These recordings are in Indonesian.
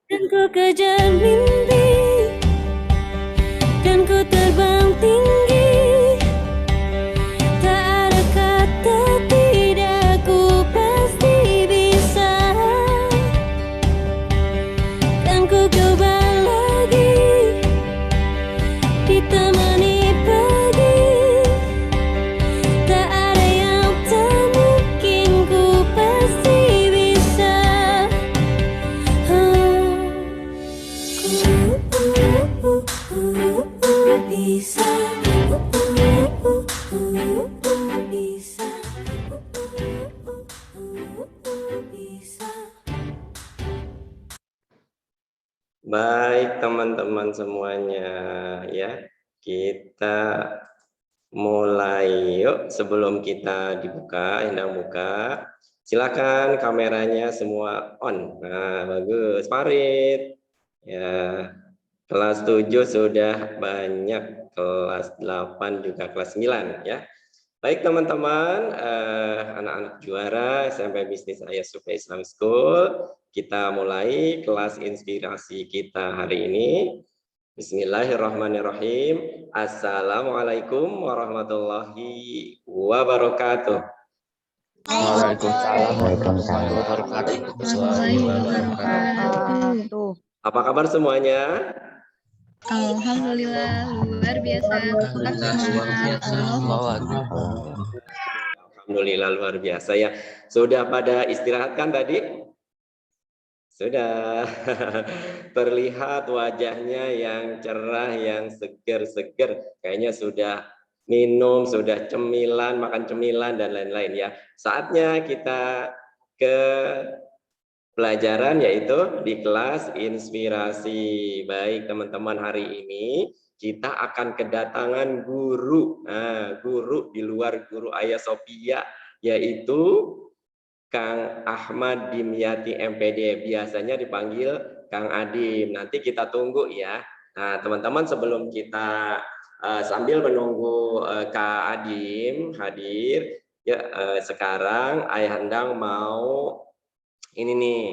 Dan ku kejar mimpi, dan ku terbang tinggi. Tak ada kata tidak, ku pasti bisa. Dan ku coba lagi, ditemani pagi. Tak ada yang tak mungkin, ku pasti bisa. Bisa, bisa, bisa. Baik teman-teman semuanya ya, kita mulai yuk. Sebelum kita dibuka, Endang buka, silakan kameranya semua on. Nah, bagus, Farid ya. Kelas 7 sudah banyak, kelas 8 juga kelas 9 ya. Baik teman-teman, anak-anak juara SMP Bisnis Ayah Supaya Islam School, kita mulai kelas inspirasi kita hari ini. Bismillahirrahmanirrahim. Assalamualaikum warahmatullahi wabarakatuh. Waalaikumsalam Waalaikumsalam. warahmatullahi wabarakatuh. Apa kabar semuanya? Alhamdulillah luar biasa. Alhamdulillah luar biasa ya. Sudah pada istirahat kan tadi? Sudah. Terlihat wajahnya yang cerah, yang seger-seger. Kayaknya sudah minum, sudah cemilan, makan cemilan dan lain-lain ya. Saatnya kita ke pelajaran yaitu di kelas inspirasi. Baik teman-teman, hari ini kita akan kedatangan guru. Nah, guru di luar guru Ayah Sophia, yaitu Kang Ahmad Dimyati MPD, biasanya dipanggil Kang Adim. Nanti kita tunggu ya. Nah, teman-teman, sebelum kita sambil menunggu Kak Adim hadir, ya sekarang Ayah Handang mau ini nih,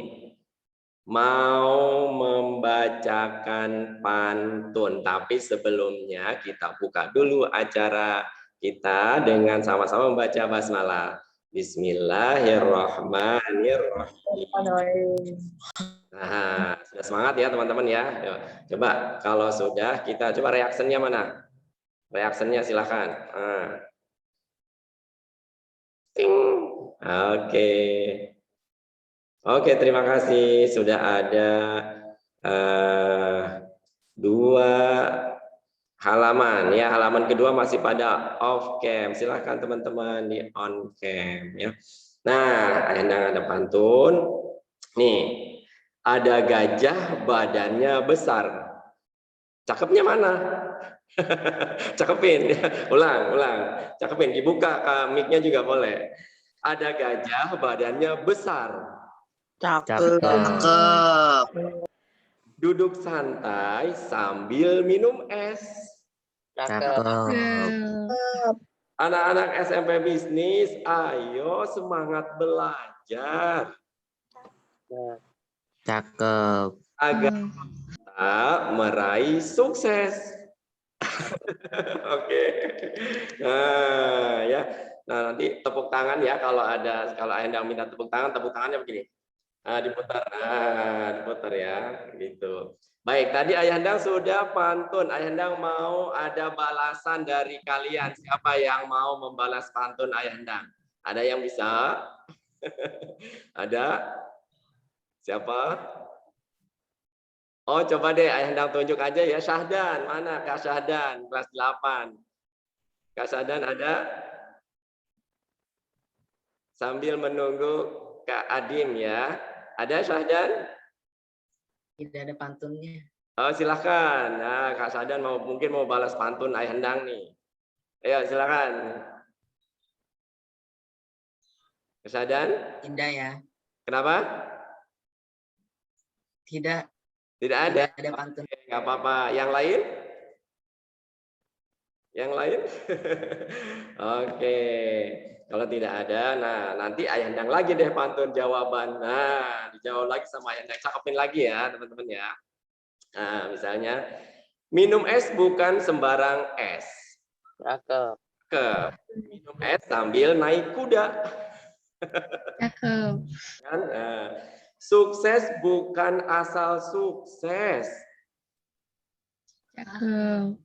mau membacakan pantun. Tapi sebelumnya kita buka dulu acara kita dengan sama-sama membaca basmalah. Bismillahirrahmanirrahim. Nah, sudah semangat ya teman-teman ya. Coba kalau sudah, kita coba reaksinya mana? Reaksinya silahkan. Oke. Oke, terima kasih. Sudah ada 2 halaman ya. Halaman kedua masih pada off cam. Silahkan teman-teman di on cam ya. Nah, ada pantun. Nih, ada gajah badannya besar. Cakepnya mana? Cakepin. Ulang. Cakepin. Dibuka mic-nya juga boleh. Ada gajah badannya besar. Cakep. Duduk santai sambil minum es. Anak-anak SMP Bisnis, ayo semangat belajar. Cakep. Agar kita meraih sukses. Oke. Nah, ya. Nah, nanti tepuk tangan ya kalau Endang minta tepuk tangannya begini. Diputar ya, gitu. Baik, tadi Ayah Handang sudah pantun. Ayah Handang mau ada balasan dari kalian. Siapa yang mau membalas pantun Ayah Handang? Ada yang bisa? Ada? Siapa? Oh, coba deh Ayah Handang tunjuk aja ya. Syahdan, mana Kak Syahdan? Kelas 8. Kak Syahdan ada? Sambil menunggu Kak Adim ya. Ada Syahdan? Tidak ada pantunnya. Oh, silahkan. Nah, Kak Syahdan mungkin mau balas pantun Ayah Handang nih. Ayo, silakan. Kak Syahdan? Tidak ya. Kenapa? Tidak. Tidak ada. Tidak ada pantun. Nggak apa-apa. Yang lain? Yang lain? Oke. Kalau tidak ada, nah nanti Ayah Endang lagi deh pantun jawaban. Nah, dijawab lagi sama Ayah Endang. Cakepin lagi ya, teman-teman ya. Nah, misalnya, minum es bukan sembarang es. Cakep. Minum es sambil naik kuda. Cakep. Kan? Sukses bukan asal sukses. Cakep.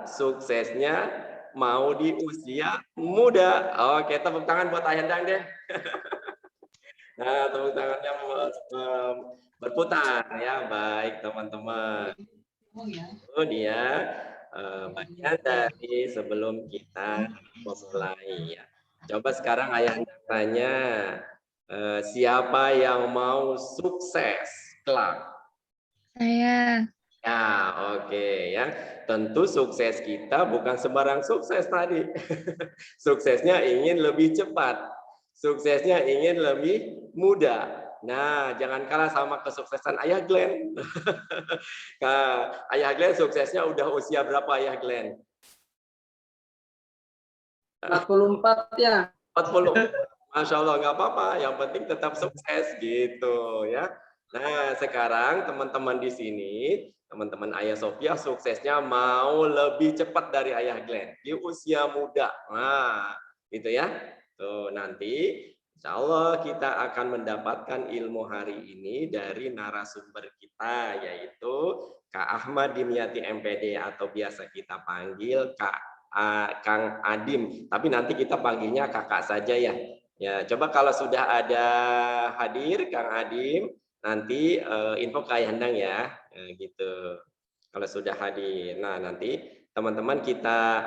Suksesnya mau di usia muda. Oke, tepuk tangan buat Ayah Endang deh. Nah, tepuk tangannya berputar ya, baik teman-teman. Itu dia bagian dari sebelum kita memulai ya. Coba sekarang Ayah Endang tanya, siapa yang mau sukses kelak? Saya. Ya, oke ya. Tentu sukses kita bukan sembarang sukses tadi. Suksesnya ingin lebih cepat. Suksesnya ingin lebih muda. Nah, jangan kalah sama kesuksesan Ayah Glenn. Nah, Ayah Glenn suksesnya udah usia berapa Ayah Glenn? 44 ya. 40. Masya Allah, nggak apa-apa. Yang penting tetap sukses gitu ya. Nah, sekarang teman-teman di sini, teman-teman Ayah Sophia suksesnya mau lebih cepat dari Ayah Glenn di usia muda. Nah, gitu ya. Tuh, nanti insya Allah kita akan mendapatkan ilmu hari ini dari narasumber kita, yaitu Kak Ahmad Dimyati MPD atau biasa kita panggil Kang Adim. Tapi nanti kita panggilnya kakak saja ya. Ya, coba kalau sudah ada hadir Kang Adim, nanti info ke Ayah Endang ya, gitu. Kalau sudah hadir, nah nanti teman-teman kita,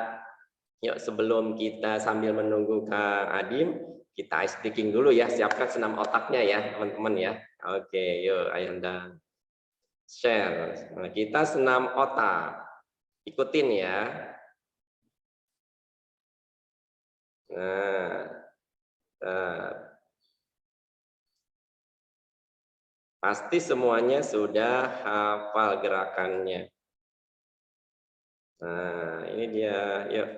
yuk sebelum kita sambil menunggu Kang Adim, kita ice breaking dulu ya, siapkan senam otaknya ya teman-teman ya. Oke, yuk Ayah Endang share. Nah, kita senam otak, ikutin ya. Nah, pasti semuanya sudah hafal gerakannya. Nah, ini dia. Yuk.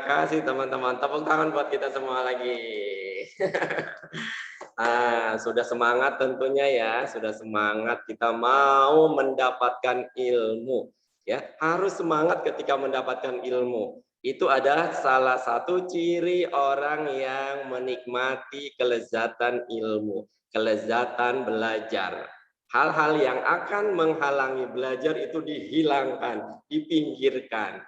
kasih teman-teman. Tepuk tangan buat kita semua lagi. Sudah semangat tentunya ya, sudah semangat kita mau mendapatkan ilmu. Ya, harus semangat ketika mendapatkan ilmu. Itu adalah salah satu ciri orang yang menikmati kelezatan ilmu, kelezatan belajar. Hal-hal yang akan menghalangi belajar itu dihilangkan, dipinggirkan.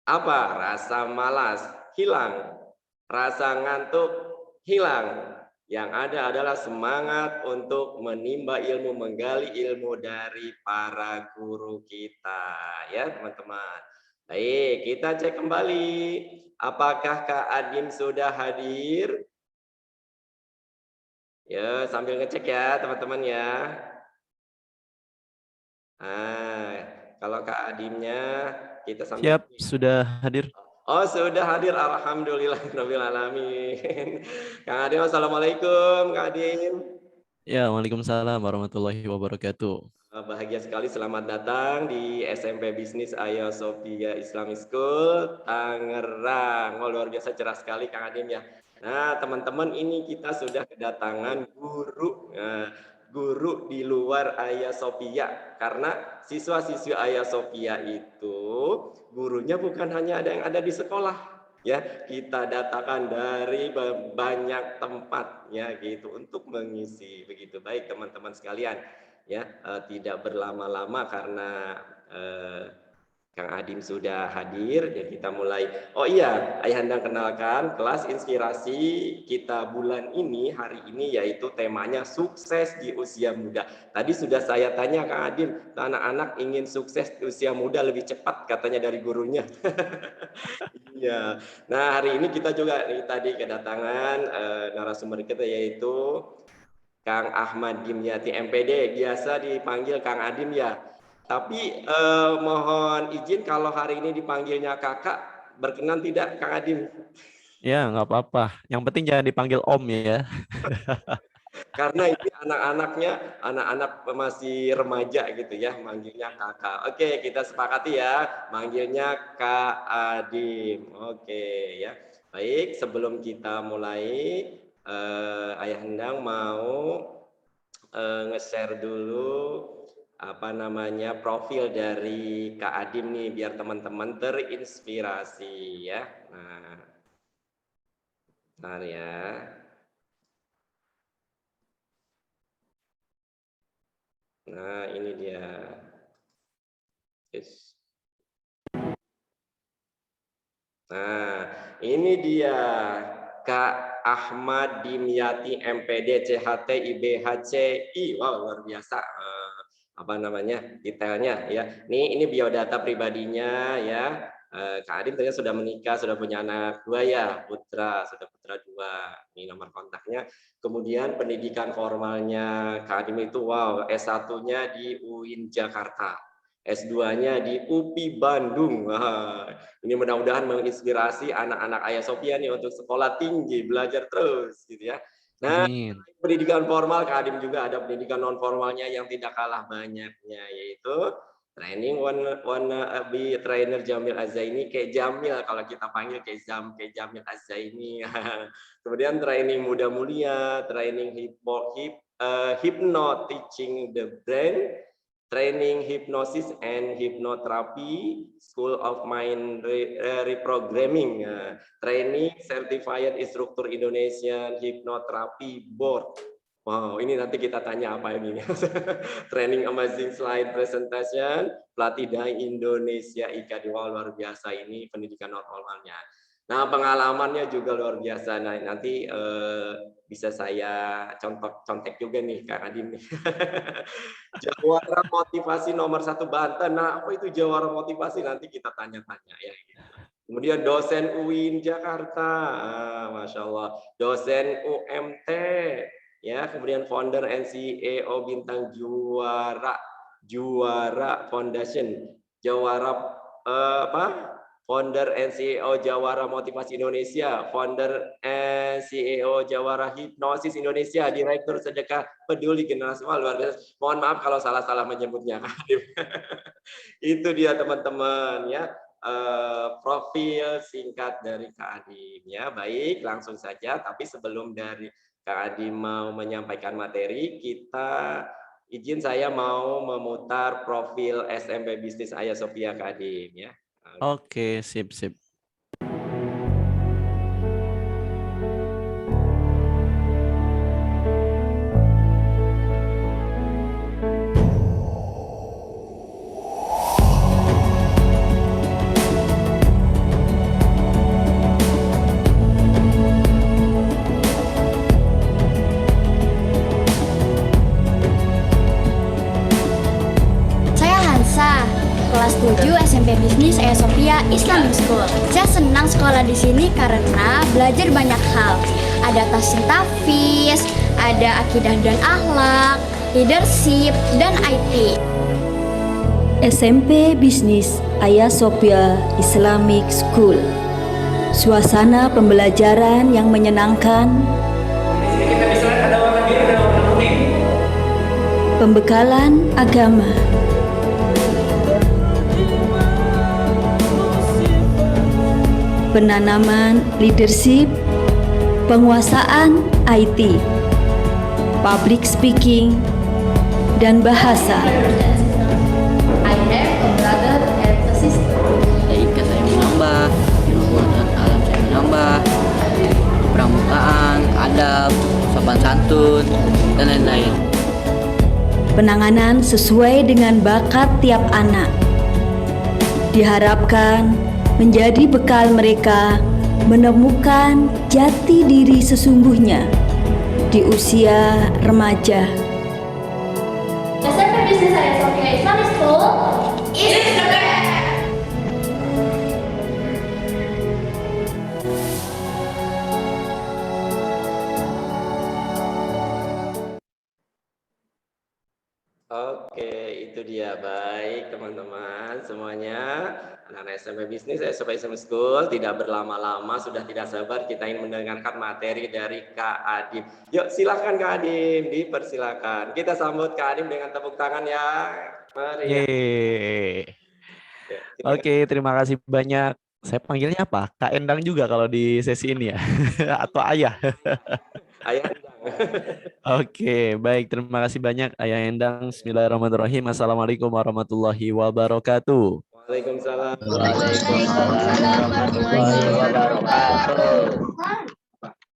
Apa? Rasa malas hilang, rasa ngantuk hilang. Yang ada adalah semangat untuk menimba ilmu, menggali ilmu dari para guru kita, ya teman-teman. Baik, kita cek kembali. Apakah Kak Adim sudah hadir? Ya, sambil ngecek ya teman-teman ya. Kalau Kak Adimnya kita sambil Siap, sudah hadir. Oh, sudah hadir. Alhamdulillahirabbil alamin. Kang Adim, assalamualaikum, Kang Adim. Ya, waalaikumsalam warahmatullahi wabarakatuh. Bahagia sekali, selamat datang di SMP Bisnis Aya Sophia Islamic School Tangerang. Oh, luar biasa cerah sekali Kang Adim ya. Nah, teman-teman, ini kita sudah kedatangan guru. Guru di luar Aya Sophia, karena siswa-siswi Aya Sophia itu gurunya bukan hanya ada yang ada di sekolah, ya, kita datangkan dari banyak tempat ya gitu untuk mengisi. Begitu. Baik teman-teman sekalian ya, tidak berlama-lama karena Kang Adim sudah hadir, jadi kita mulai. Oh iya, Ayahanda kenalkan kelas inspirasi kita bulan ini, hari ini, yaitu temanya sukses di usia muda. Tadi sudah saya tanya Kang Adim, anak-anak ingin sukses di usia muda lebih cepat katanya dari gurunya. Iya. Nah, hari ini kita juga tadi kedatangan narasumber kita, yaitu Kang Ahmad Dimyati MPD, biasa dipanggil Kang Adim ya. Tapi mohon izin kalau hari ini dipanggilnya kakak, berkenan tidak Kang Adim? Ya, nggak apa-apa. Yang penting jangan dipanggil Om ya. Karena ini anak-anaknya, anak-anak masih remaja gitu ya, manggilnya kakak. Oke, kita sepakati ya, manggilnya Kak Adim. Oke ya. Baik, sebelum kita mulai, Ayah Hendang mau nge-share dulu profil dari Kak Adim nih, biar teman-teman terinspirasi ya. Nah, bentar ya. Nah, ini dia. Yes. Nah, ini dia Kak Ahmad Dimyati MPD CHT IBHCI. Wow, luar biasa. Detailnya ya. Ini biodata pribadinya ya. Kak Adim ternyata sudah menikah, sudah punya anak 2 ya, sudah putra 2. Ini nomor kontaknya. Kemudian pendidikan formalnya Kak Adim itu wow, S1-nya di UIN Jakarta, S2-nya di UPI Bandung. Wah, ini mudah-mudahan menginspirasi anak-anak Aya Sophia nih untuk sekolah tinggi, belajar terus gitu ya. Nah, Amin. pendidikan formal Kak Adim juga ada pendidikan non formalnya yang tidak kalah banyaknya, yaitu training wannabe trainer Jamil Azzaini, kayak Jamil kalau kita panggil kayak Jamil Azzaini. Kemudian training Muda Mulia, training hypno teaching the brain, training hypnosis and hypnotherapy, School of Mind Reprogramming, training certified instructor Indonesian Hypnotherapy Board. Wow, ini nanti kita tanya apa ini. Training amazing slide presentation, pelatih dai Indonesia IKD. Wow, luar biasa ini pendidikan non formalnya. Nah, pengalamannya juga luar biasa. Nah, nanti bisa saya contek juga nih Kak Adim. Jawara motivasi nomor 1 Banten. Nah, apa itu jawara motivasi? Nanti kita tanya-tanya ya. Kemudian dosen UIN Jakarta, Masya Allah. Dosen UMT, ya. Kemudian founder NCEO Bintang Juara Foundation, founder NCEO Jawara Motivasi Indonesia, founder NCEO Jawara Hipnosis Indonesia, Direktur Sedekah Peduli Generasi. Luar biasa. Mohon maaf kalau salah-salah menyebutnya. Itu dia teman-teman ya. profil singkat dari Kak Adim ya. Baik, langsung saja. Tapi sebelum dari Kak Adim mau menyampaikan materi, izin saya mau memutar profil SMP Bisnis Ayah Sophia Kak Adim ya. Oke, sip. Saya Hansa, kelas 7 SMP Bisnis Ayah Sophia Islamic School. Saya senang sekolah di sini karena belajar banyak hal. Ada tasawuf tafis, ada akidah dan akhlak, leadership, dan IT. SMP Bisnis Ayah Sophia Islamic School. Suasana pembelajaran yang menyenangkan. Pembekalan agama. Penanaman leadership, penguasaan IT, public speaking, dan bahasa. I have a brother and a sister. Ika saya menambah, ilmu dan alam saya menambah, pramukaan, adab, sopan santun, dan lain-lain. Penanganan sesuai dengan bakat tiap anak. Diharapkan menjadi bekal mereka menemukan jati diri sesungguhnya di usia remaja. SMP Bisnis Ayah Sophia Islamic School is the best. Oke, itu dia. Baik, teman-teman semuanya. Anak-anak SMP Bisnis, SMP School, tidak berlama-lama, sudah tidak sabar kita ingin mendengarkan materi dari Kak Adim. Yuk, silakan Kak Adim, dipersilakan. Kita sambut Kak Adim dengan tepuk tangan ya. Mari. Yeay. Ya, Oke, terima kasih banyak. Saya panggilnya apa? Kak Endang juga kalau di sesi ini ya? Atau Ayah? Ayah Endang. Oke, baik. Terima kasih banyak Ayah Endang. Bismillahirrahmanirrahim. Assalamualaikum warahmatullahi wabarakatuh. Waalaikumsalam. Warahmatullahi wabarakatuh.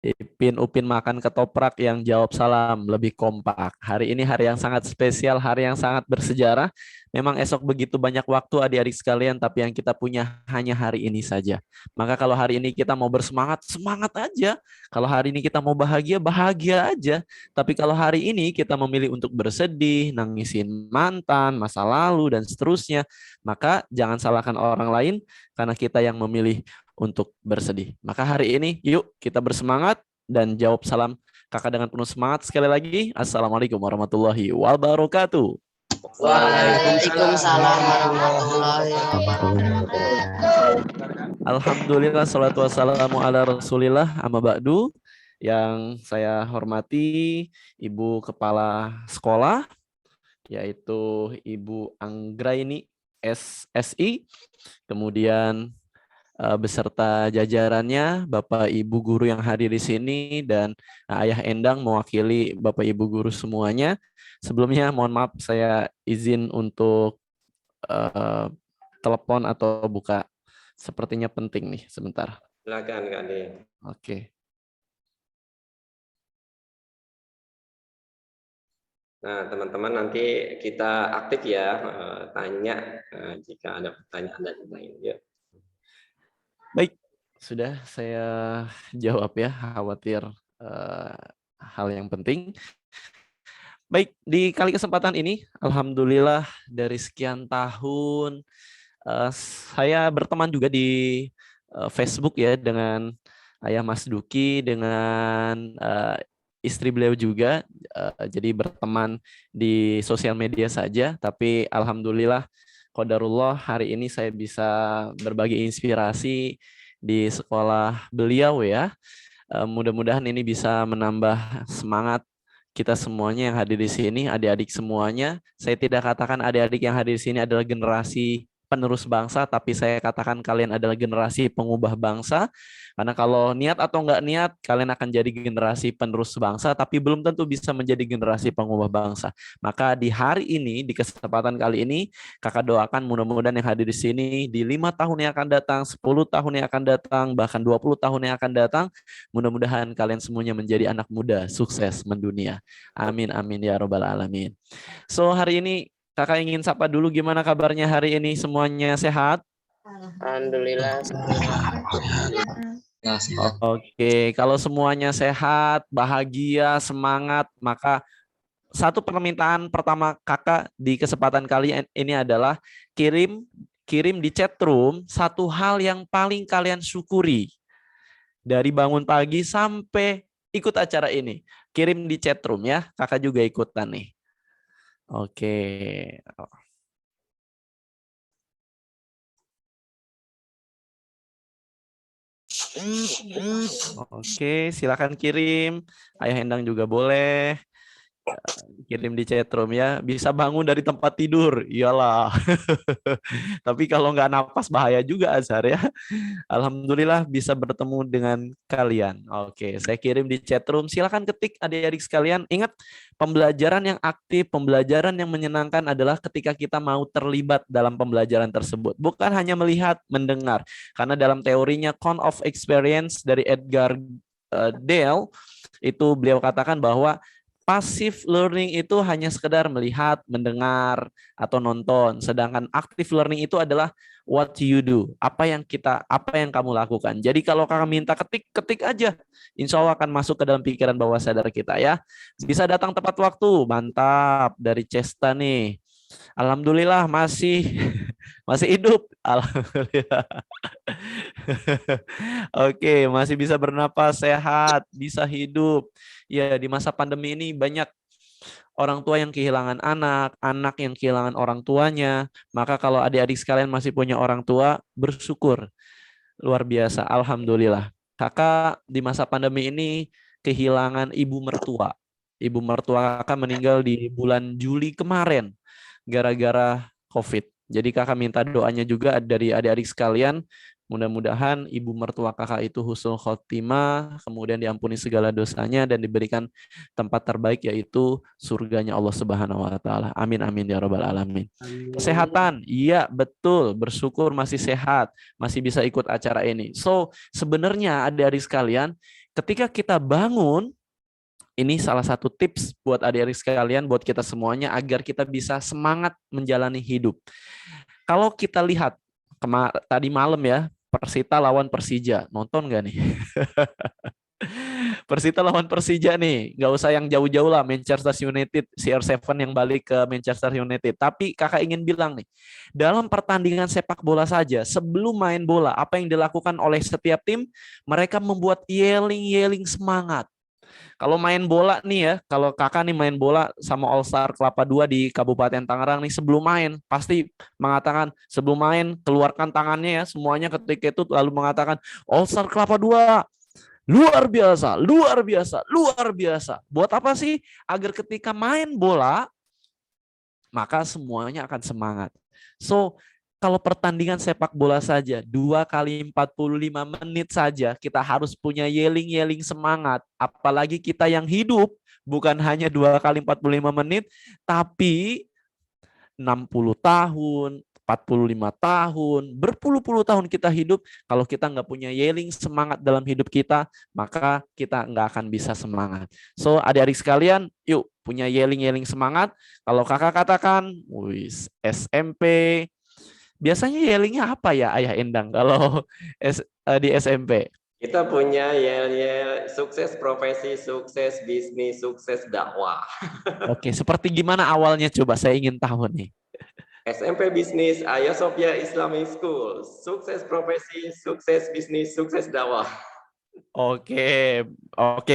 Ipin Upin makan ketoprak yang jawab salam lebih kompak. Hari ini hari yang sangat spesial, hari yang sangat bersejarah. Memang esok begitu banyak waktu adik-adik sekalian, tapi yang kita punya hanya hari ini saja. Maka kalau hari ini kita mau bersemangat, semangat aja. Kalau hari ini kita mau bahagia, bahagia aja. Tapi kalau hari ini kita memilih untuk bersedih, nangisin mantan, masa lalu, dan seterusnya, maka jangan salahkan orang lain karena kita yang memilih untuk bersedih. Maka hari ini yuk kita bersemangat dan jawab salam kakak dengan penuh semangat. Sekali lagi, Assalamualaikum warahmatullahi wabarakatuh. Waalaikumsalam warahmatullahi wabarakatuh. Alhamdulillah, salatu wassalamu ala rasulillah, amma ba'du. Yang saya hormati Ibu Kepala Sekolah, yaitu Ibu Anggraini SSI, kemudian beserta jajarannya, Bapak Ibu guru yang hadir di sini, dan Ayah Endang mewakili Bapak Ibu guru semuanya. Sebelumnya mohon maaf, saya izin untuk telepon atau buka. Sepertinya penting nih, sebentar. Silakan Kak Adim. Oke. Nah, teman-teman nanti kita aktif ya, tanya jika ada pertanyaan dan lain. Yuk. Baik, sudah saya jawab ya, khawatir hal yang penting. Baik, di kali kesempatan ini, alhamdulillah dari sekian tahun saya berteman juga di Facebook ya dengan Ayah Mas Duki, dengan istri beliau juga, jadi berteman di sosial media saja, tapi alhamdulillah qadarullah hari ini saya bisa berbagi inspirasi di sekolah beliau ya. Mudah-mudahan ini bisa menambah semangat kita semuanya yang hadir di sini, adik-adik semuanya. Saya tidak katakan adik-adik yang hadir di sini adalah generasi penerus bangsa, tapi saya katakan kalian adalah generasi pengubah bangsa. Karena kalau niat atau nggak niat, kalian akan jadi generasi penerus bangsa, tapi belum tentu bisa menjadi generasi pengubah bangsa. Maka di hari ini, di kesempatan kali ini, kakak doakan mudah-mudahan yang hadir di sini, di 5 tahun yang akan datang, 10 tahun yang akan datang, bahkan 20 tahun yang akan datang, mudah-mudahan kalian semuanya menjadi anak muda, sukses mendunia. Amin, amin, ya robbal alamin. So, hari ini kakak ingin sapa dulu, gimana kabarnya hari ini? Semuanya sehat? Alhamdulillah. Oke, kalau semuanya sehat, bahagia, semangat, maka satu permintaan pertama kakak di kesempatan kali ini adalah kirim di chat room satu hal yang paling kalian syukuri dari bangun pagi sampai ikut acara ini. Kirim di chat room ya, kakak juga ikutan nih. Oke. Oke, silakan kirim. Ayah Endang juga boleh. Kirim di chat room ya. Bisa bangun dari tempat tidur. Iyalah. Tapi kalau nggak napas bahaya juga Azhar ya. Alhamdulillah bisa bertemu dengan kalian. Oke, saya kirim di chat room. Silakan ketik adik-adik sekalian. Ingat, pembelajaran yang aktif, pembelajaran yang menyenangkan adalah ketika kita mau terlibat dalam pembelajaran tersebut. Bukan hanya melihat, mendengar. Karena dalam teorinya Count of Experience dari Edgar Dale, itu beliau katakan bahwa passive learning itu hanya sekedar melihat, mendengar, atau nonton. Sedangkan active learning itu adalah what you do. Apa yang kamu lakukan. Jadi kalau kakak minta ketik aja. Insya Allah akan masuk ke dalam pikiran bawah sadar kita ya. Bisa datang tepat waktu. Mantap. Dari Cesta nih. Alhamdulillah masih hidup. Alhamdulillah. Oke, masih bisa bernapas, sehat, bisa hidup. Ya, di masa pandemi ini banyak orang tua yang kehilangan anak, anak yang kehilangan orang tuanya. Maka kalau adik-adik sekalian masih punya orang tua, bersyukur. Luar biasa, alhamdulillah. Kakak di masa pandemi ini kehilangan ibu mertua. Ibu mertua kakak meninggal di bulan Juli kemarin gara-gara COVID. Jadi kakak minta doanya juga dari adik-adik sekalian. Mudah-mudahan ibu mertua kakak itu husnul khotimah, kemudian diampuni segala dosanya dan diberikan tempat terbaik yaitu surganya Allah Subhanahu wa taala. Amin amin ya rabbal alamin. Kesehatan, iya betul, bersyukur masih sehat, masih bisa ikut acara ini. So, sebenarnya adik-adik sekalian, ketika kita bangun, ini salah satu tips buat adik-adik sekalian, buat kita semuanya agar kita bisa semangat menjalani hidup. Kalau kita lihat tadi malam ya, Persita lawan Persija. Nonton nggak nih? Persita lawan Persija nih. Nggak usah yang jauh-jauh lah. Manchester United, CR7 yang balik ke Manchester United. Tapi kakak ingin bilang nih, dalam pertandingan sepak bola saja, sebelum main bola, apa yang dilakukan oleh setiap tim? Mereka membuat yelling semangat. Kalau main bola nih ya, kalau kakak nih main bola sama All Star Kelapa II di Kabupaten Tangerang nih, sebelum main pasti mengatakan, sebelum main keluarkan tangannya ya semuanya ketika itu, lalu mengatakan All Star Kelapa II luar biasa, luar biasa, luar biasa. Buat apa sih? Agar ketika main bola maka semuanya akan semangat. So, kalau pertandingan sepak bola saja 2 kali 45 menit saja kita harus punya yelling semangat. Apalagi kita yang hidup bukan hanya 2 kali 45 menit tapi 60 tahun, 45 tahun, berpuluh-puluh tahun kita hidup. Kalau kita nggak punya yelling semangat dalam hidup kita, maka kita nggak akan bisa semangat. So, adik-adik sekalian, yuk punya yelling semangat. Kalau kakak katakan, wis SMP, biasanya yellingnya apa ya Ayah Endang kalau di SMP? Kita punya yel sukses profesi, sukses bisnis, sukses dakwah. Oke, seperti gimana awalnya coba saya ingin tahu nih. SMP Bisnis Ayah Sophia Islamic School. Sukses profesi, sukses bisnis, sukses dakwah. Oke,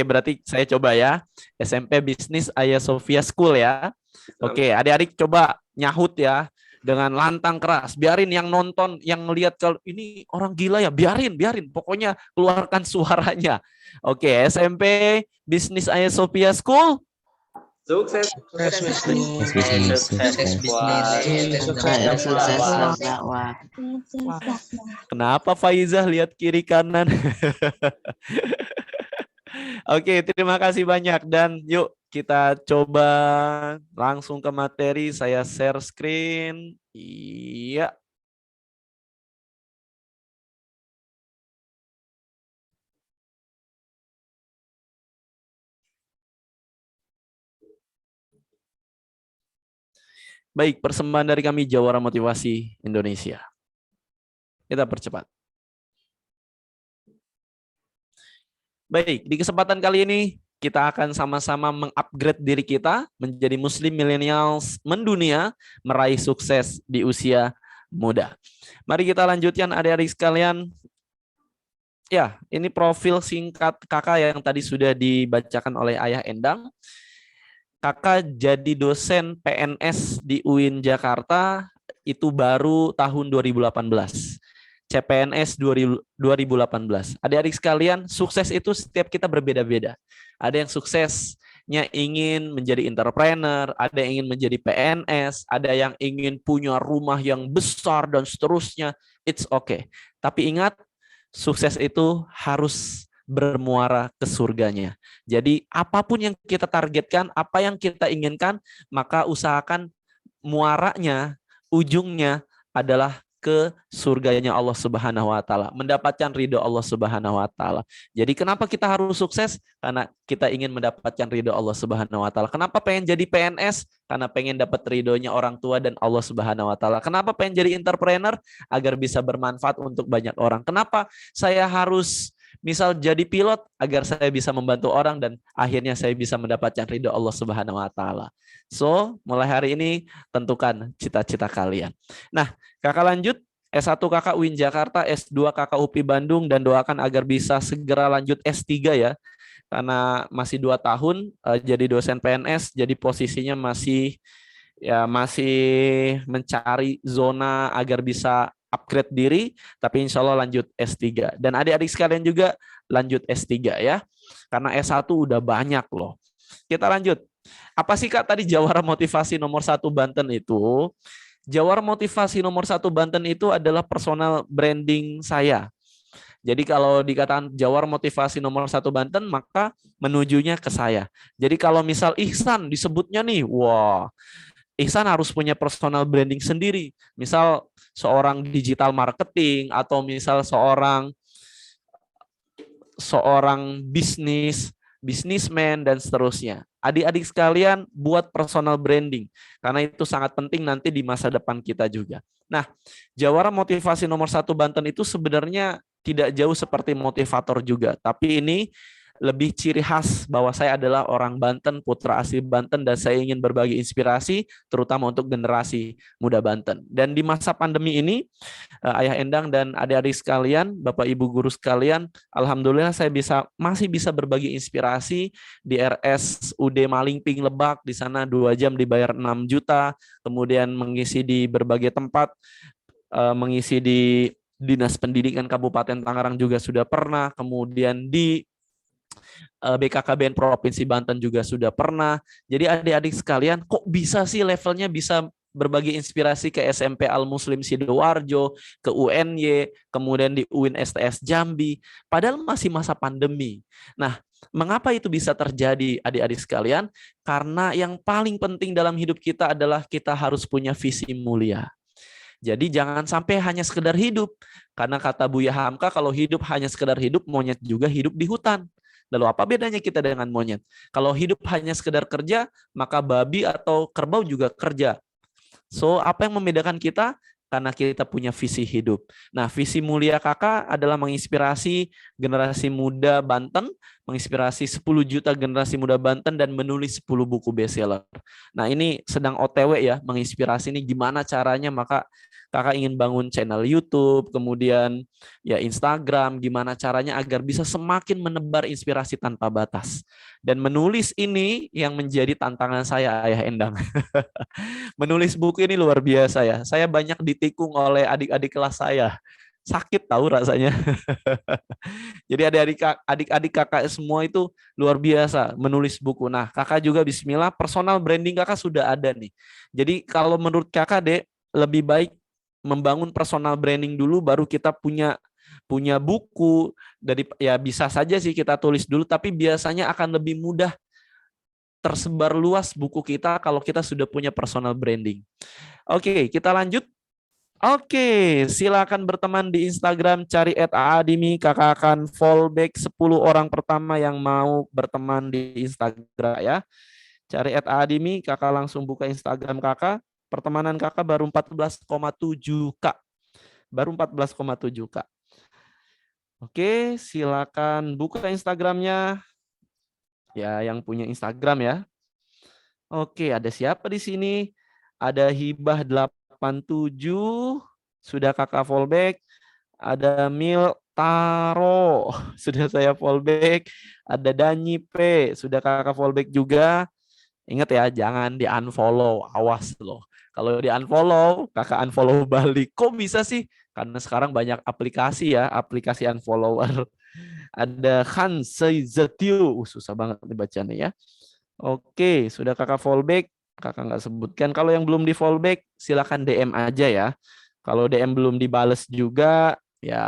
berarti saya coba ya. SMP Bisnis Ayah Sophia School ya. Oke, adik-adik coba nyahut ya dengan lantang keras. Biarin yang nonton, yang ngelihat kalau ini orang gila ya, biarin. Pokoknya keluarkan suaranya. Oke, SMP Bisnis Ayah Sophia School. Sukses. Sukses bisnis. Sukses bisnis. Sukses dakwah. Kenapa Faizah lihat kiri kanan? Oke, terima kasih banyak dan yuk kita coba langsung ke materi. Saya share screen. Iya. Baik, persembahan dari kami Jawara Motivasi Indonesia. Kita percepat. Baik, di kesempatan kali ini kita akan sama-sama mengupgrade diri kita menjadi muslim millennials mendunia, meraih sukses di usia muda. Mari kita lanjutkan adik-adik sekalian. Ya, ini profil singkat kakak yang tadi sudah dibacakan oleh Ayah Endang. Kakak jadi dosen PNS di UIN Jakarta itu baru tahun 2018. CPNS 2018. Adik-adik sekalian, sukses itu setiap kita berbeda-beda. Ada yang suksesnya ingin menjadi entrepreneur, ada yang ingin menjadi PNS, ada yang ingin punya rumah yang besar dan seterusnya. It's okay. Tapi ingat, sukses itu harus bermuara ke surganya. Jadi apapun yang kita targetkan, apa yang kita inginkan, maka usahakan muaranya, ujungnya adalah ke surganya Allah Subhanahu wa taala, mendapatkan ridho Allah Subhanahu wa taala. Jadi kenapa kita harus sukses? Karena kita ingin mendapatkan ridho Allah Subhanahu wa taala. Kenapa pengen jadi PNS? Karena pengen dapat ridhonya orang tua dan Allah Subhanahu wa taala. Kenapa pengen jadi entrepreneur? Agar bisa bermanfaat untuk banyak orang. Kenapa saya harus misal jadi pilot? Agar saya bisa membantu orang dan akhirnya saya bisa mendapatkan ridho Allah Subhanahu wa taala. So, mulai hari ini tentukan cita-cita kalian. Nah, kakak lanjut, S1 kakak UIN Jakarta, S2 kakak UPI Bandung, dan doakan agar bisa segera lanjut S3 ya. Karena masih 2 tahun jadi dosen PNS, jadi posisinya masih mencari zona agar bisa upgrade diri, tapi insya Allah lanjut S3. Dan adik-adik sekalian juga lanjut S3 ya. Karena S1 udah banyak loh. Kita lanjut. Apa sih Kak tadi Jawara Motivasi nomor 1 Banten itu? Jawara Motivasi nomor 1 Banten itu adalah personal branding saya. Jadi kalau dikatakan Jawara Motivasi nomor 1 Banten, maka menujunya ke saya. Jadi kalau misal Ihsan disebutnya nih, wah, Ihsan harus punya personal branding sendiri. Misal seorang digital marketing atau misal seorang bisnismen dan seterusnya. Adik-adik sekalian buat personal branding karena itu sangat penting nanti di masa depan kita juga. Nah, Jawara Motivasi nomor 1 Banten itu sebenarnya tidak jauh seperti motivator juga, tapi ini lebih ciri khas bahwa saya adalah orang Banten, putra asli Banten, dan saya ingin berbagi inspirasi terutama untuk generasi muda Banten. Dan di masa pandemi ini, Ayah Endang dan adik-adik sekalian, Bapak Ibu guru sekalian, alhamdulillah saya masih bisa berbagi inspirasi di RSUD Malingping Lebak, di sana 2 jam dibayar 6 juta, kemudian mengisi di berbagai tempat, mengisi di Dinas Pendidikan Kabupaten Tangerang juga sudah pernah, kemudian di BKKBN Provinsi Banten juga sudah pernah. Jadi adik-adik sekalian, kok bisa sih levelnya bisa berbagi inspirasi ke SMP Al Muslim Sidoarjo, ke UNY, kemudian di UIN STS Jambi, padahal masih masa pandemi. Nah, mengapa itu bisa terjadi adik-adik sekalian? Karena yang paling penting dalam hidup kita adalah kita harus punya visi mulia. Jadi jangan sampai hanya sekedar hidup. Karena kata Buya Hamka, kalau hidup hanya sekedar hidup, monyet juga hidup di hutan. Lalu apa bedanya kita dengan monyet? Kalau hidup hanya sekedar kerja, maka babi atau kerbau juga kerja. So, apa yang membedakan kita? Karena kita punya visi hidup. Nah, visi mulia kakak adalah menginspirasi generasi muda Banten, menginspirasi 10 juta generasi muda Banten, dan menulis 10 buku bestseller. Nah, ini sedang OTW ya, menginspirasi ini gimana caranya, maka kakak ingin bangun channel YouTube, kemudian ya Instagram, gimana caranya agar bisa semakin menebar inspirasi tanpa batas. Dan menulis ini yang menjadi tantangan saya, Ayah Endang. Menulis buku ini luar biasa ya. Saya banyak ditikung oleh adik-adik kelas saya. sakit tahu rasanya. Jadi adik-adik kakak semua itu luar biasa menulis buku. Nah, kakak juga bismillah personal branding kakak sudah ada nih. Jadi kalau menurut kakak Dek, lebih baik membangun personal branding dulu baru kita punya buku. Dari ya bisa saja sih kita tulis dulu, tapi biasanya akan lebih mudah tersebar luas buku kita kalau kita sudah punya personal branding. Oke, kita lanjut. Oke, silakan berteman di Instagram, cari @aadimi. Kakak akan fallback 10 orang pertama yang mau berteman di Instagram ya. Cari @aadimi, kakak langsung buka Instagram kakak. Pertemanan kakak baru 14,7K. Baru 14,7K. Oke, silakan buka Instagramnya. Ya, yang punya Instagram ya. Oke, ada siapa di sini? Ada Hibah 87, sudah kakak fallback. Ada Mil Taro, sudah saya fallback. Ada Danyi P, sudah kakak fallback juga. Ingat ya, jangan di unfollow, awas loh. Kalau di unfollow, kakak unfollow balik. Kok bisa sih? Karena sekarang banyak aplikasi ya, aplikasi unfollower. Ada Han Seizetio, susah banget dibacanya ya. Oke, sudah kakak fallback, kakak nggak sebutkan. Kalau yang belum di fallback, silakan DM aja ya. Kalau DM belum dibales juga, ya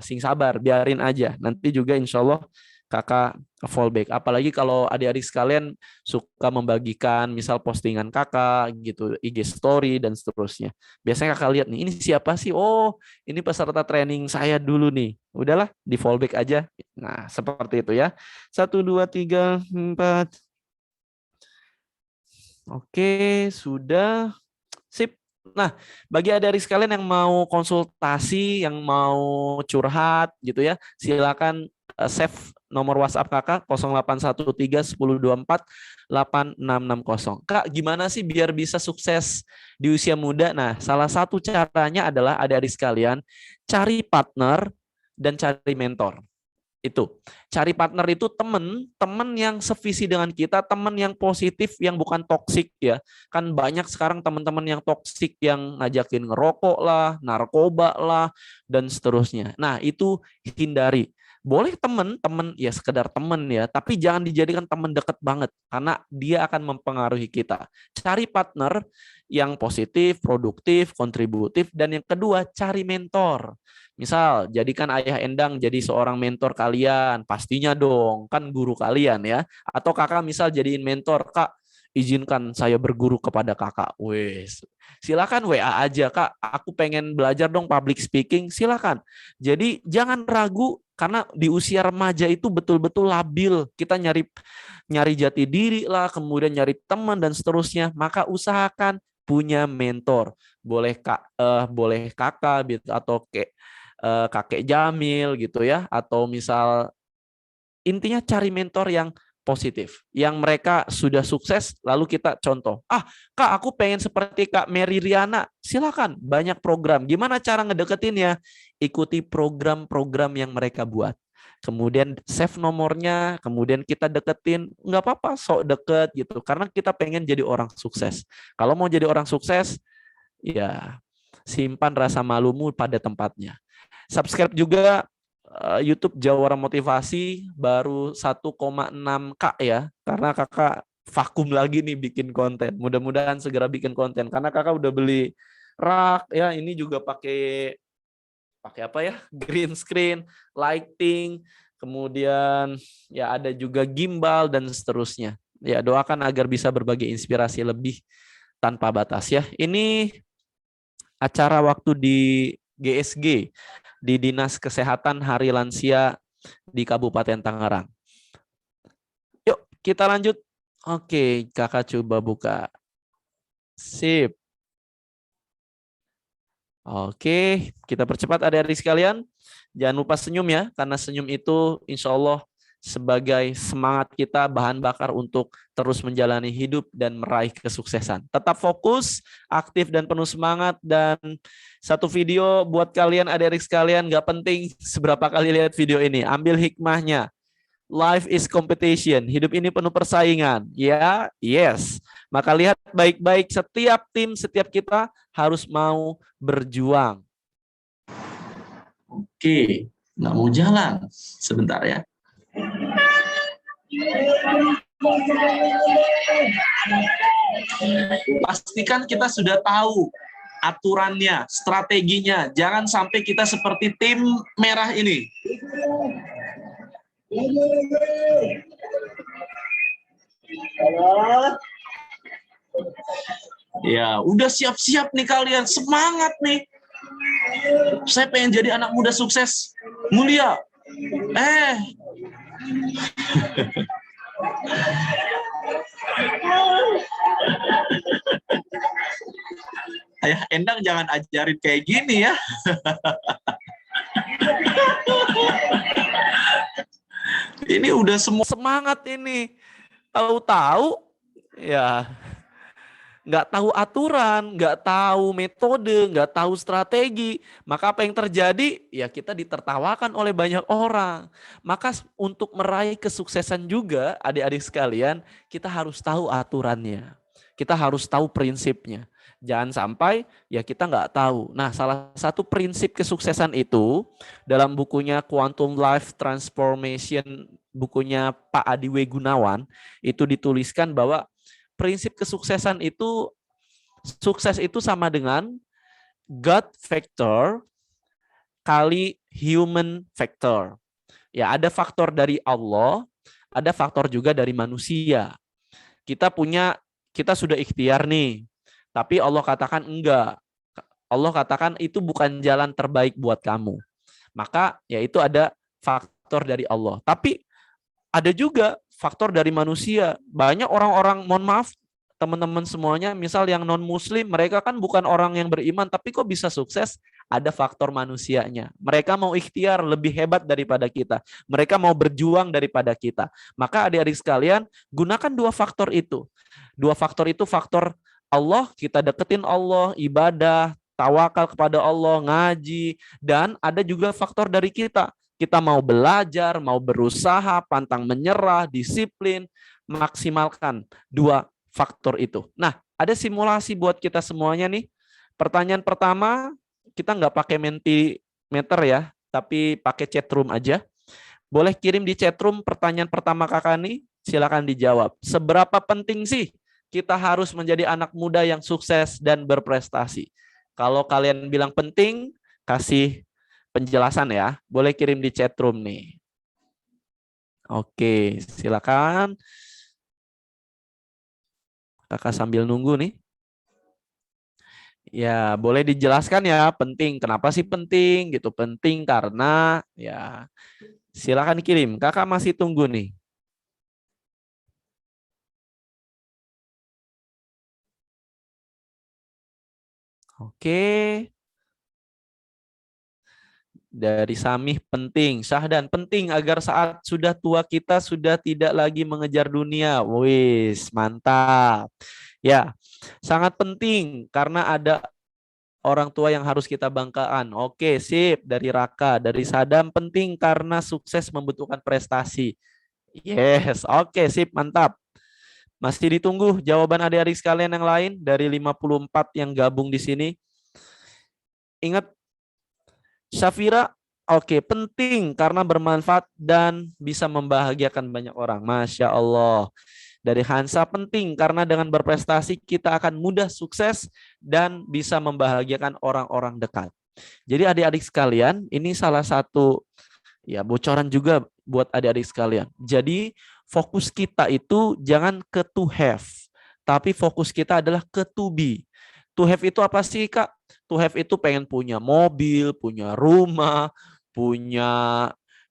sing sabar, biarin aja. Nanti juga insya Allah kakak fallback. Apalagi kalau adik-adik sekalian suka membagikan misal postingan kakak gitu, IG story dan seterusnya. Biasanya kakak lihat nih, ini siapa sih? Oh, ini peserta training saya dulu nih. Udahlah, di fallback aja. Nah, seperti itu ya. 1, 2, 3, 4. Oke, sudah. Sip. Nah, bagi adik-adik sekalian yang mau konsultasi, yang mau curhat gitu ya, silakan save nomor WhatsApp kakak 0813 1024 8660. Kak, gimana sih biar bisa sukses di usia muda? Nah, salah satu caranya adalah adik-adik sekalian cari partner dan cari mentor. Itu cari partner itu teman yang sevisi dengan kita, teman yang positif, yang bukan toksik ya. Kan banyak sekarang teman-teman yang toksik yang ngajakin ngerokok lah, narkoba lah dan seterusnya. Nah, itu hindari. Boleh teman ya sekedar teman ya, tapi jangan dijadikan teman dekat banget karena dia akan mempengaruhi kita. Cari partner yang positif, produktif, kontributif, dan yang kedua cari mentor. Misal, jadikan Ayah Endang jadi seorang mentor kalian, pastinya dong, kan guru kalian ya. Atau kakak misal jadiin mentor, Kak, izinkan saya berguru kepada kakak. Wes, silakan WA aja, Kak, aku pengen belajar dong public speaking, silakan. Jadi jangan ragu, karena di usia remaja itu betul-betul labil. Kita nyari jati diri lah, kemudian nyari teman dan seterusnya. Maka usahakan punya mentor. Boleh boleh kakak gitu, atau kakek Jamil gitu ya, atau misal intinya cari mentor yang positif, yang mereka sudah sukses lalu kita contoh. Kak, aku pengen seperti Kak Mary Riana. Silakan, banyak program. Gimana cara ngedeketinnya? Ikuti program-program yang mereka buat. Kemudian save nomornya, kemudian kita deketin, nggak apa-apa sok deket gitu, karena kita pengen jadi orang sukses. Kalau mau jadi orang sukses, ya simpan rasa malumu pada tempatnya. Subscribe juga YouTube Jawara Motivasi, baru 1,6K ya, karena kakak vakum lagi nih bikin konten. Mudah-mudahan segera bikin konten, karena kakak udah beli rak ya, ini juga pakai apa ya, green screen, lighting, kemudian ya ada juga gimbal dan seterusnya. Ya, doakan agar bisa berbagi inspirasi lebih tanpa batas ya. Ini acara waktu di GSG, di Dinas Kesehatan Hari Lansia di Kabupaten Tangerang. Yuk, kita lanjut. Oke, kakak coba buka. Sip. Oke, kita percepat adik-adik sekalian. Jangan lupa senyum ya, karena senyum itu insya Allah sebagai semangat kita, bahan bakar untuk terus menjalani hidup dan meraih kesuksesan. Tetap fokus, aktif dan penuh semangat. Dan satu video buat kalian adik-adik sekalian, gak penting seberapa kali lihat video ini, ambil hikmahnya. Life is competition, hidup ini penuh persaingan. Ya, yes. Maka lihat baik-baik, setiap tim, setiap kita harus mau berjuang. Oke, nggak mau jalan. Sebentar ya. Pastikan kita sudah tahu aturannya, strateginya. Jangan sampai kita seperti tim merah ini. Ya, udah siap-siap nih kalian, semangat nih. Saya pengen jadi anak muda sukses, mulia. Ayah Endang jangan ajarin kayak gini ya. Ini udah semua Semangat ini. Tahu-tahu ya nggak tahu aturan, nggak tahu metode, nggak tahu strategi. Maka apa yang terjadi? Ya kita ditertawakan oleh banyak orang. Maka untuk meraih kesuksesan juga adik-adik sekalian, kita harus tahu aturannya. Kita harus tahu prinsipnya. Jangan sampai ya kita nggak tahu. Nah, salah satu prinsip kesuksesan itu dalam bukunya Quantum Life Transformation, bukunya Pak Adiwe Gunawan, itu dituliskan bahwa prinsip kesuksesan itu, sukses itu sama dengan God factor kali human factor. Ya, ada faktor dari Allah, ada faktor juga dari manusia. Kita sudah ikhtiar nih, tapi Allah katakan enggak. Allah katakan itu bukan jalan terbaik buat kamu. Maka ya itu ada faktor dari Allah. Tapi ada juga faktor dari manusia. Banyak orang-orang, mohon maaf teman-teman semuanya, misal yang non-muslim, mereka kan bukan orang yang beriman, tapi kok bisa sukses? Ada faktor manusianya. Mereka mau ikhtiar lebih hebat daripada kita. Mereka mau berjuang daripada kita. Maka adik-adik sekalian, gunakan dua faktor itu. Dua faktor itu faktor Allah, kita deketin Allah, ibadah, tawakal kepada Allah, ngaji, dan ada juga faktor dari kita. Kita mau belajar, mau berusaha, pantang menyerah, disiplin, maksimalkan dua faktor itu. Nah, ada simulasi buat kita semuanya nih. Pertanyaan pertama, kita nggak pakai Mentimeter ya, tapi pakai chatroom aja. Boleh kirim di chatroom pertanyaan pertama kakak nih, silakan dijawab. Seberapa penting sih kita harus menjadi anak muda yang sukses dan berprestasi? Kalau kalian bilang penting, kasih penjelasan ya. Boleh kirim di chatroom nih. Oke, silakan. Kakak sambil nunggu nih. Ya, boleh dijelaskan ya, penting. Kenapa sih penting gitu? Penting karena ya silakan kirim. Kakak masih tunggu nih. Oke. Dari Samih penting, Syahdan penting agar saat sudah tua kita sudah tidak lagi mengejar dunia. Wis, mantap. Ya, sangat penting karena ada orang tua yang harus kita banggakan. Oke, sip. Dari Raka, dari Sadam penting karena sukses membutuhkan prestasi. Yes, oke, sip, mantap. Masih ditunggu jawaban adik-adik sekalian yang lain dari 54 yang gabung di sini. Ingat, Syafira, oke, penting karena bermanfaat dan bisa membahagiakan banyak orang. Masya Allah. Dari Hansa, penting karena dengan berprestasi kita akan mudah sukses dan bisa membahagiakan orang-orang dekat. Jadi adik-adik sekalian, ini salah satu ya bocoran juga buat adik-adik sekalian. Jadi fokus kita itu jangan ke to have, tapi fokus kita adalah ke to be. To have itu apa sih, Kak? To have itu pengen punya mobil, punya rumah, punya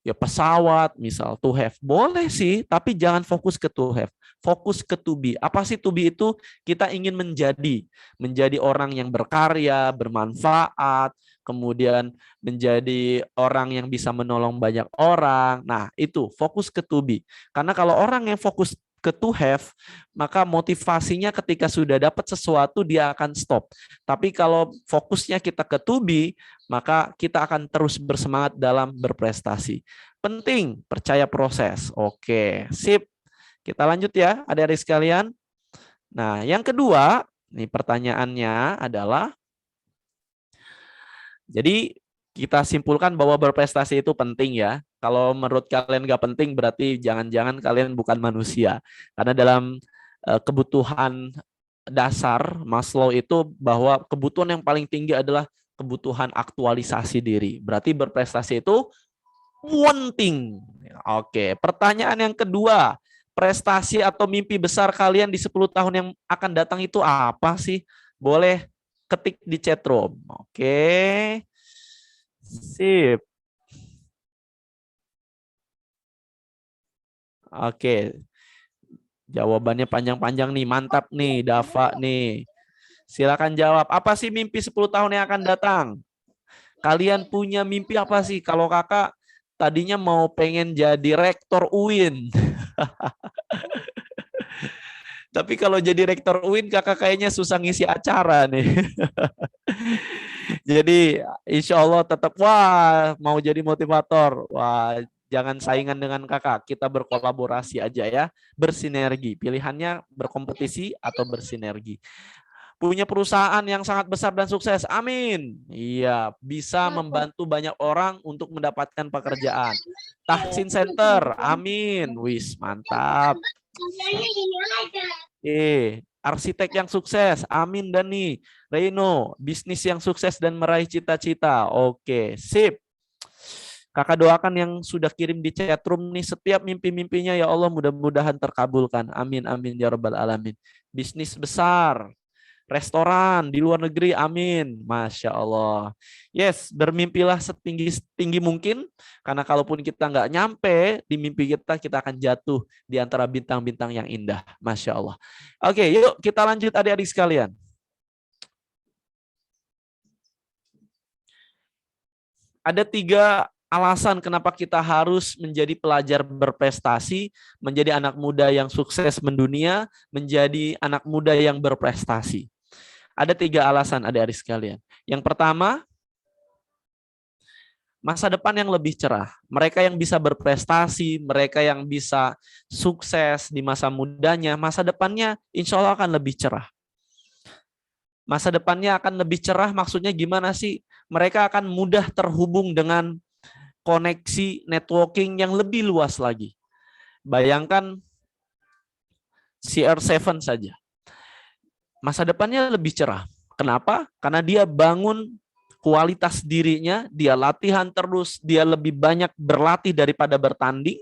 ya pesawat, misal to have. Boleh sih, tapi jangan fokus ke to have. Fokus ke to be. Apa sih to be itu? Kita ingin menjadi orang yang berkarya, bermanfaat, kemudian menjadi orang yang bisa menolong banyak orang. Nah, itu fokus ke to be. Karena kalau orang yang fokus ke to have, maka motivasinya ketika sudah dapat sesuatu dia akan stop. Tapi kalau fokusnya kita ke to be, maka kita akan terus bersemangat dalam berprestasi. Penting, percaya proses. Oke, sip. Kita lanjut ya, adik-adik sekalian. Nah, yang kedua, nih pertanyaannya adalah, jadi kita simpulkan bahwa berprestasi itu penting ya. Kalau menurut kalian nggak penting, berarti jangan-jangan kalian bukan manusia. Karena dalam kebutuhan dasar Maslow itu bahwa kebutuhan yang paling tinggi adalah kebutuhan aktualisasi diri. Berarti berprestasi itu penting. Oke, pertanyaan yang kedua. Prestasi atau mimpi besar kalian di 10 tahun yang akan datang itu apa sih? Boleh ketik di chat room. Oke. Sip. Oke. Jawabannya panjang-panjang nih. Mantap nih, Dava nih. Silakan jawab. Apa sih mimpi 10 tahun yang akan datang? Kalian punya mimpi apa sih? Kalau kakak tadinya mau pengen jadi rektor UIN. Tapi kalau jadi rektor UIN kakak kayaknya susah ngisi acara nih. Jadi insya Allah tetap mau jadi motivator. Wah, jangan saingan dengan kakak. Kita berkolaborasi aja ya, bersinergi. Pilihannya berkompetisi atau bersinergi. Punya perusahaan yang sangat besar dan sukses. Amin. Iya, bisa membantu banyak orang untuk mendapatkan pekerjaan. Tahsin Center. Amin. Wis, mantap. Arsitek yang sukses. Amin Dani. Reno, bisnis yang sukses dan meraih cita-cita. Oke, sip. Kakak doakan yang sudah kirim di chat room nih, setiap mimpi-mimpinya ya Allah mudah-mudahan terkabulkan. Amin, amin ya rabbal alamin. Bisnis besar, restoran di luar negeri, amin. Masya Allah. Yes, bermimpilah setinggi mungkin, karena kalaupun kita nggak nyampe di mimpi kita, kita akan jatuh di antara bintang-bintang yang indah. Masya Allah. Oke, yuk kita lanjut adik-adik sekalian. Ada 3 alasan kenapa kita harus menjadi pelajar berprestasi, menjadi anak muda yang sukses mendunia, menjadi anak muda yang berprestasi. Ada 3 alasan adik-adik sekalian. Yang pertama, masa depan yang lebih cerah. Mereka yang bisa berprestasi, mereka yang bisa sukses di masa mudanya, masa depannya insya Allah akan lebih cerah. Masa depannya akan lebih cerah maksudnya gimana sih? Mereka akan mudah terhubung dengan koneksi networking yang lebih luas lagi. Bayangkan CR7 saja. Masa depannya lebih cerah. Kenapa? Karena dia bangun kualitas dirinya, dia latihan terus, dia lebih banyak berlatih daripada bertanding.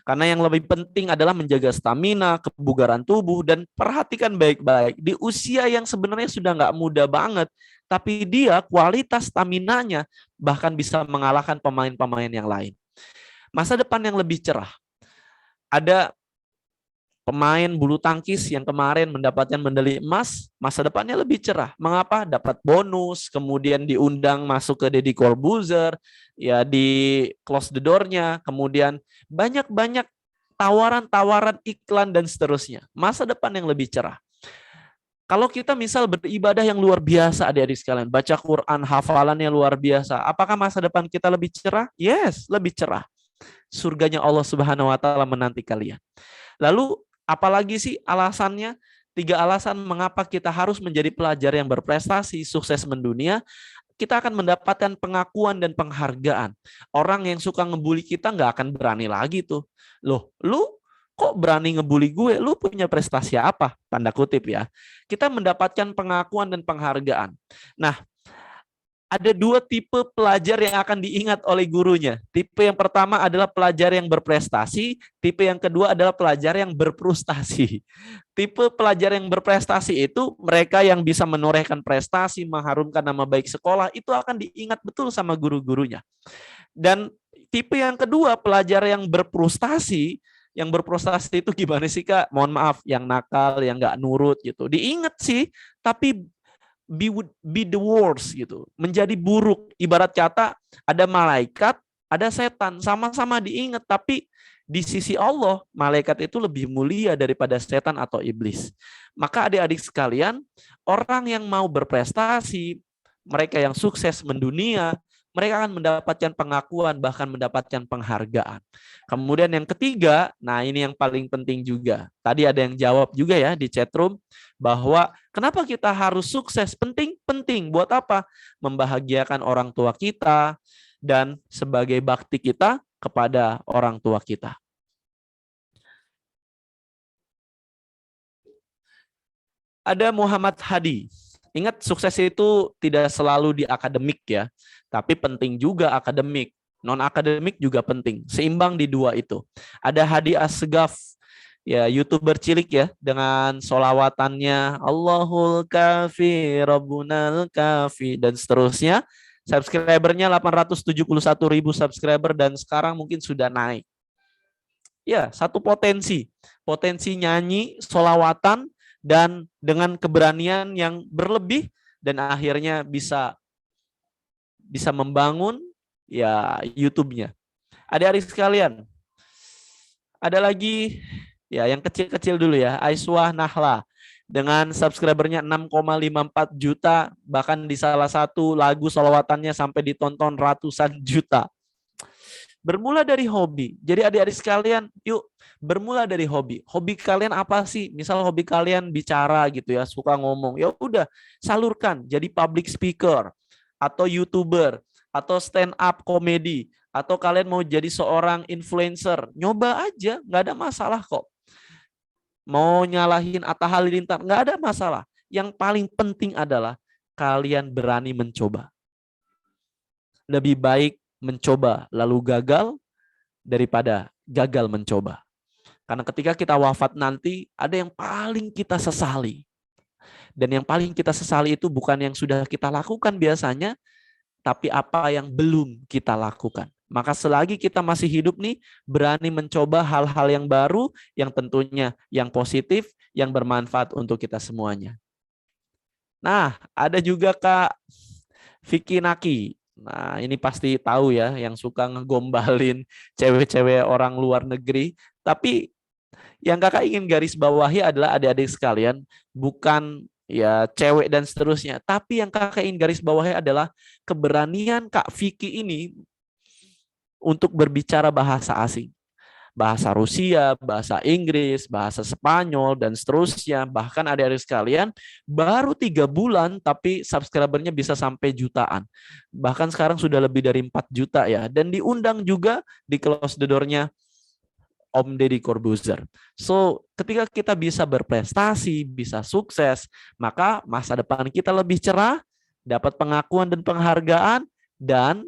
Karena yang lebih penting adalah menjaga stamina, kebugaran tubuh, dan perhatikan baik-baik. Di usia yang sebenarnya sudah nggak muda banget, tapi dia kualitas staminanya bahkan bisa mengalahkan pemain-pemain yang lain. Masa depan yang lebih cerah. Ada pemain bulu tangkis yang kemarin mendapatkan medali emas, masa depannya lebih cerah. Mengapa? Dapat bonus, kemudian diundang masuk ke Deddy Corbuzier, ya di close the door-nya, kemudian banyak-banyak tawaran-tawaran iklan dan seterusnya. Masa depan yang lebih cerah. Kalau kita misal beribadah yang luar biasa adik-adik sekalian, baca Quran, hafalannya luar biasa, apakah masa depan kita lebih cerah? Yes, lebih cerah. Surganya Allah Subhanahu wa taala menanti kalian. Lalu apalagi sih alasannya? 3 alasan mengapa kita harus menjadi pelajar yang berprestasi, sukses mendunia. Kita akan mendapatkan pengakuan dan penghargaan. Orang yang suka ngebully kita nggak akan berani lagi tuh. Loh, lu kok berani ngebully gue? Lu punya prestasi apa? Tanda kutip ya. Kita mendapatkan pengakuan dan penghargaan. Nah, ada 2 tipe pelajar yang akan diingat oleh gurunya. Tipe yang pertama adalah pelajar yang berprestasi, tipe yang kedua adalah pelajar yang berfrustasi. Tipe pelajar yang berprestasi itu mereka yang bisa menorehkan prestasi, mengharumkan nama baik sekolah, itu akan diingat betul sama guru-gurunya. Dan tipe yang kedua, pelajar yang berfrustasi itu gimana sih Kak? Mohon maaf, yang nakal, yang nggak nurut gitu. Diingat sih, tapi be the worst gitu, menjadi buruk. Ibarat kata ada malaikat, ada setan, sama-sama diingat, tapi di sisi Allah malaikat itu lebih mulia daripada setan atau iblis. Maka adik-adik sekalian, orang yang mau berprestasi, mereka yang sukses mendunia, mereka akan mendapatkan pengakuan, bahkan mendapatkan penghargaan. Kemudian yang ketiga, nah ini yang paling penting juga. Tadi ada yang jawab juga ya di chat room, bahwa kenapa kita harus sukses? Penting penting. Buat apa? Membahagiakan orang tua kita dan sebagai bakti kita kepada orang tua kita. Ada Muhammad Hadi. Ingat, sukses itu tidak selalu di akademik ya, tapi penting juga akademik. Non-akademik juga penting, seimbang di dua itu. Ada Hadi Assegaf, ya YouTuber cilik ya, dengan solawatannya Allahul Kafi, Rabbunal Kafi, dan seterusnya. Subscribernya 871.000 subscriber dan sekarang mungkin sudah naik. Ya, satu potensi nyanyi, solawatan, dan dengan keberanian yang berlebih dan akhirnya bisa membangun ya YouTube-nya. Adik-adik sekalian, ada lagi ya yang kecil-kecil dulu ya, Aiswah Nahla dengan subscribernya 6,54 juta, bahkan di salah satu lagu solawatannya sampai ditonton ratusan juta. Bermula dari hobi. Jadi adik-adik sekalian, yuk bermula dari hobi. Hobi kalian apa sih? Misal hobi kalian bicara gitu ya, suka ngomong. Ya udah, salurkan jadi public speaker atau YouTuber atau stand up komedi atau kalian mau jadi seorang influencer. Nyoba aja, nggak ada masalah kok. Mau nyalahin Atta Halilintar, nggak ada masalah. Yang paling penting adalah kalian berani mencoba. Lebih baik mencoba lalu gagal daripada gagal mencoba. Karena ketika kita wafat nanti, ada yang paling kita sesali. Dan yang paling kita sesali itu bukan yang sudah kita lakukan biasanya, tapi apa yang belum kita lakukan. Maka selagi kita masih hidup nih, berani mencoba hal-hal yang baru, yang tentunya yang positif, yang bermanfaat untuk kita semuanya. Nah, ada juga Kak Vicky Naki. Nah, ini pasti tahu ya, yang suka ngegombalin cewek-cewek orang luar negeri. Tapi yang kakak ingin garis bawahi adalah adik-adik sekalian, bukan ya cewek dan seterusnya. Tapi yang kakak ingin garis bawahi adalah keberanian Kak Vicky ini untuk berbicara bahasa asing. Bahasa Rusia, bahasa Inggris, bahasa Spanyol, dan seterusnya. Bahkan adik-adik sekalian, baru 3 bulan tapi subscribernya bisa sampai jutaan. Bahkan sekarang sudah lebih dari 4 juta ya. Dan diundang juga di close the door-nya Om Deddy Corbuzier. So, ketika kita bisa berprestasi, bisa sukses, maka masa depan kita lebih cerah, dapat pengakuan dan penghargaan, dan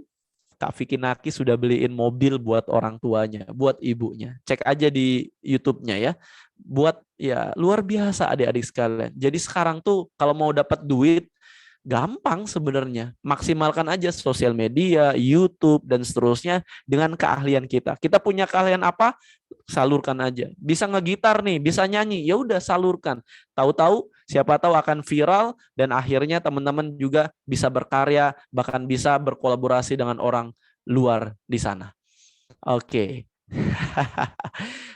Kak Vicky Naki sudah beliin mobil buat orang tuanya, buat ibunya. Cek aja di YouTube-nya ya. Buat ya luar biasa adik-adik sekalian. Jadi sekarang tuh kalau mau dapat duit, gampang sebenarnya. Maksimalkan aja sosial media, YouTube, dan seterusnya dengan keahlian kita. Kita punya keahlian apa? Salurkan aja. Bisa ngegitar nih, bisa nyanyi, ya udah salurkan. Tahu-tahu siapa tahu akan viral dan akhirnya teman-teman juga bisa berkarya, bahkan bisa berkolaborasi dengan orang luar di sana. Oke.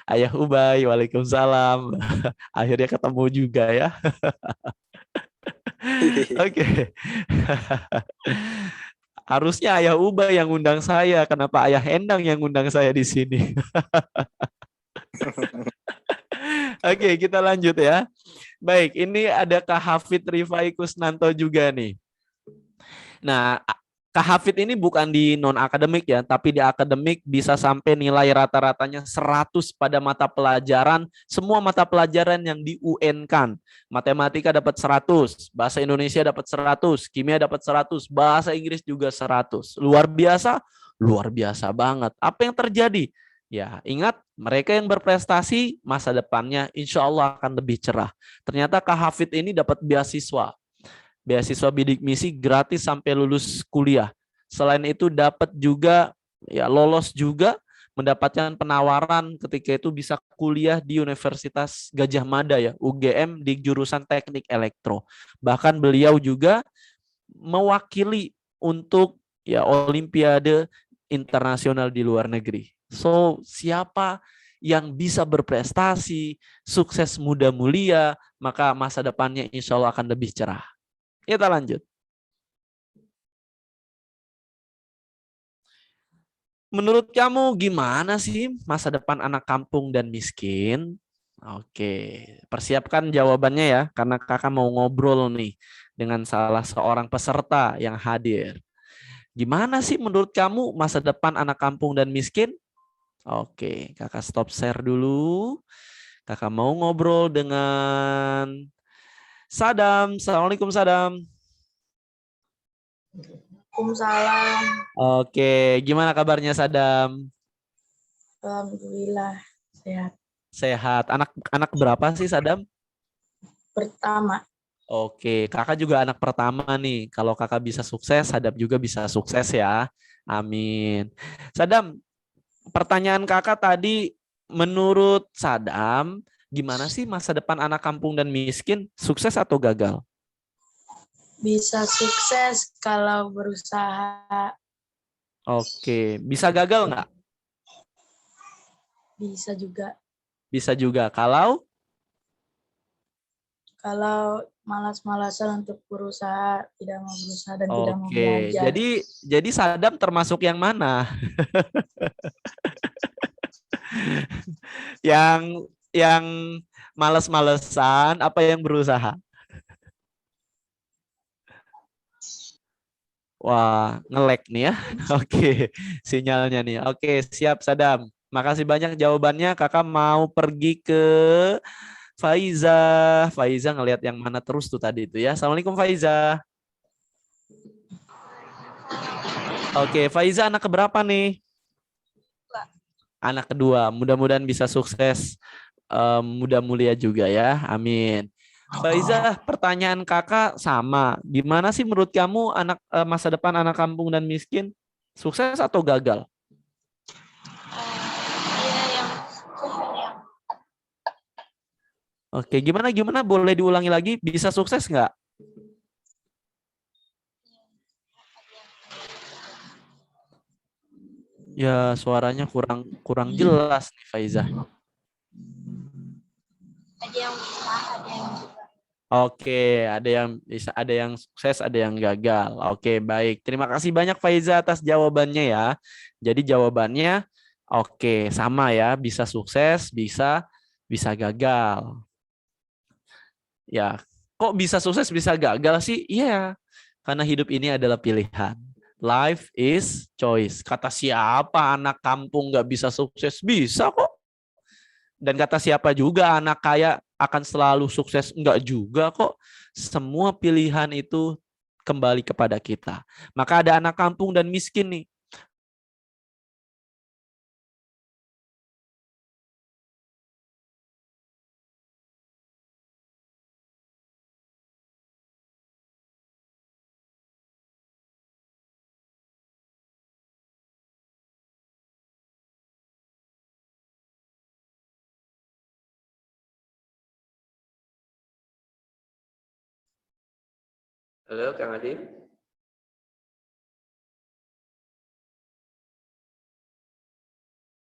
Ayah Ubay, waalaikumsalam. Akhirnya ketemu juga ya. Oke. Harusnya Ayah Ubay yang undang saya, kenapa Ayah Endang yang undang saya di sini? Oke, kita lanjut ya. Baik, ini ada Kak Hafid Rifai Kusnanto juga nih. Nah, Kak Hafid ini bukan di non-akademik ya, tapi di akademik bisa sampai nilai rata-ratanya 100 pada mata pelajaran, semua mata pelajaran yang di UN kan. Matematika dapat 100, bahasa Indonesia dapat 100, kimia dapat 100, bahasa Inggris juga 100. Luar biasa banget. Apa yang terjadi? Ya, ingat, mereka yang berprestasi masa depannya insya Allah akan lebih cerah. Ternyata Kak Hafid ini dapat beasiswa bidik misi gratis sampai lulus kuliah. Selain itu dapat juga ya lolos juga mendapatkan penawaran ketika itu bisa kuliah di Universitas Gajah Mada ya, UGM di jurusan Teknik Elektro. Bahkan beliau juga mewakili untuk ya Olimpiade internasional di luar negeri. So, siapa yang bisa berprestasi, sukses muda mulia, maka masa depannya insya Allah akan lebih cerah. Kita lanjut. Menurut kamu gimana sih masa depan anak kampung dan miskin? Oke, persiapkan jawabannya ya, karena kakak mau ngobrol nih dengan salah seorang peserta yang hadir. Gimana sih menurut kamu masa depan anak kampung dan miskin? Oke, kakak stop share dulu. Kakak mau ngobrol dengan Sadam. Assalamualaikum Sadam. Waalaikumsalam. Oke, gimana kabarnya Sadam? Alhamdulillah sehat. Sehat. Anak berapa sih Sadam? Pertama, Oke, kakak juga anak pertama nih. Kalau kakak bisa sukses, Sadam juga bisa sukses ya. Amin. Sadam, pertanyaan kakak tadi, menurut Sadam, gimana sih masa depan anak kampung dan miskin? Sukses atau gagal? bisa sukses kalau berusaha, Oke, bisa gagal nggak? bisa juga Bisa juga. Kalau kalau malas-malasan untuk berusaha, tidak mau berusaha dan tidak mau oke, belajar. jadi Sadam termasuk yang mana? Yang males-malesan apa yang berusaha? Wah, nge-lag nih ya. Oke, sinyalnya nih. Oke, siap Sadam. Makasih banyak jawabannya. Kakak mau pergi ke Faiza. Faiza ngelihat yang mana terus tuh tadi itu ya. Assalamualaikum Faiza. Oke, Faiza anak keberapa nih? Anak kedua. Mudah-mudahan bisa sukses. Mudah mulia juga ya. Amin. Faiza, pertanyaan kakak sama. Gimana sih menurut kamu masa depan anak kampung dan miskin? Sukses atau gagal? Oke, gimana? Boleh diulangi lagi? Bisa sukses nggak? Ya, suaranya kurang jelas nih, Faiza. Ada yang bisa, ada yang juga. Oke, ada yang bisa, ada yang sukses, ada yang gagal. Oke, baik. Terima kasih banyak Faiza atas jawabannya ya. Jadi jawabannya oke, sama ya, bisa sukses, bisa gagal. Ya, kok bisa sukses, bisa gagal sih? Iya, karena hidup ini adalah pilihan. Life is choice. Kata siapa anak kampung nggak bisa sukses? Bisa kok. Dan kata siapa juga anak kaya akan selalu sukses? Enggak juga kok. Semua pilihan itu kembali kepada kita. Maka ada anak kampung dan miskin nih. Halo Kang Adi.